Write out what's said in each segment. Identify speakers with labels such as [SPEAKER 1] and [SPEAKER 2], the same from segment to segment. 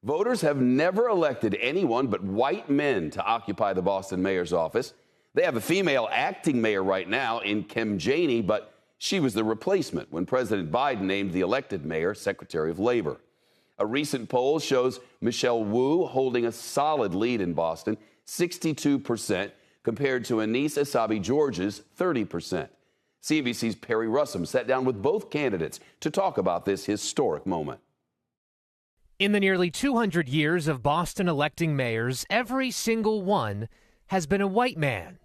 [SPEAKER 1] Voters have never elected anyone but white men to occupy the Boston mayor's office. They have a female acting mayor right now in Kim Janey, but she was the replacement when President Biden named the elected mayor Secretary of Labor. A recent poll shows Michelle Wu holding a solid lead in Boston, 62%, compared to Anise Asabi-George's 30%. CNBC's Perry Russum sat down with both candidates to talk about this historic moment.
[SPEAKER 2] In the nearly 200 years of Boston electing mayors, every single one has been a white man.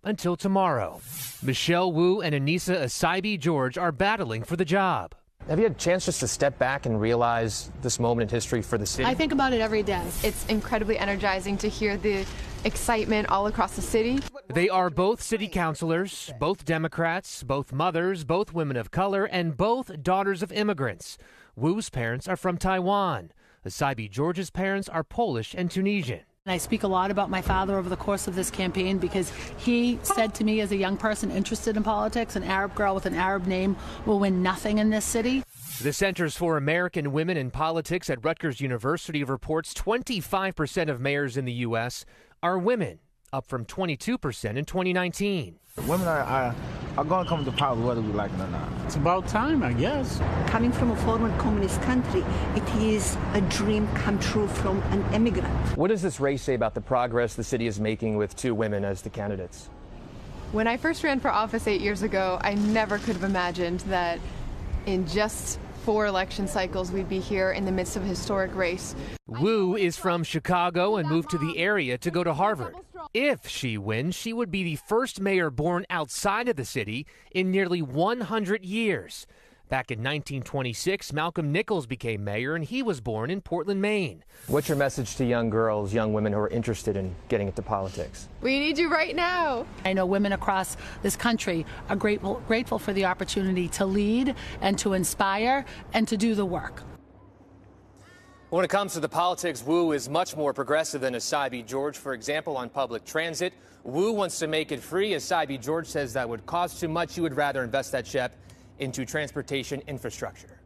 [SPEAKER 2] Until tomorrow. Michelle Wu and Anisa Asabi-George are battling for the job.
[SPEAKER 3] Have you had a chance just to step back and realize this moment in history for the city?
[SPEAKER 4] I think about it every day.
[SPEAKER 5] It's incredibly energizing to hear the excitement all across the city.
[SPEAKER 2] They are both city councilors, both Democrats, both mothers, both women of color, and both daughters of immigrants. Wu's parents are from Taiwan. Asabi-George's parents are Polish and Tunisian.
[SPEAKER 4] I speak a lot about my father over the course of this campaign because he said to me as a young person interested in politics, an Arab girl with an Arab name will win nothing in this city.
[SPEAKER 2] The Centers for American Women in Politics at Rutgers University reports 25% of mayors in the U.S. are women, up from 22% in 2019.
[SPEAKER 6] Women are going to come to power whether we like it or not.
[SPEAKER 7] It's about time, I guess.
[SPEAKER 8] Coming from a former communist country, it is a dream come true from an immigrant.
[SPEAKER 3] What does this race say about the progress the city is making with two women as the candidates?
[SPEAKER 5] When I first ran for office 8 years ago, I never could have imagined that in just 4 election cycles we'd be here in the midst of a historic race.
[SPEAKER 2] Wu is from Chicago and moved to the area to go to Harvard. If she wins, she would be the first mayor born outside of the city in nearly 100 years. Back in 1926, Malcolm Nichols became mayor, and he was born in Portland, Maine.
[SPEAKER 3] What's your message to young girls, young women who are interested in getting into politics?
[SPEAKER 5] We need you right now.
[SPEAKER 4] I know women across this country are grateful for the opportunity to lead and to inspire and to do the work.
[SPEAKER 3] When it comes to the politics, Wu is much more progressive than Asabi-George. For example, on public transit, Wu wants to make it free. Asabi-George says that would cost too much. He would rather invest that check into transportation infrastructure.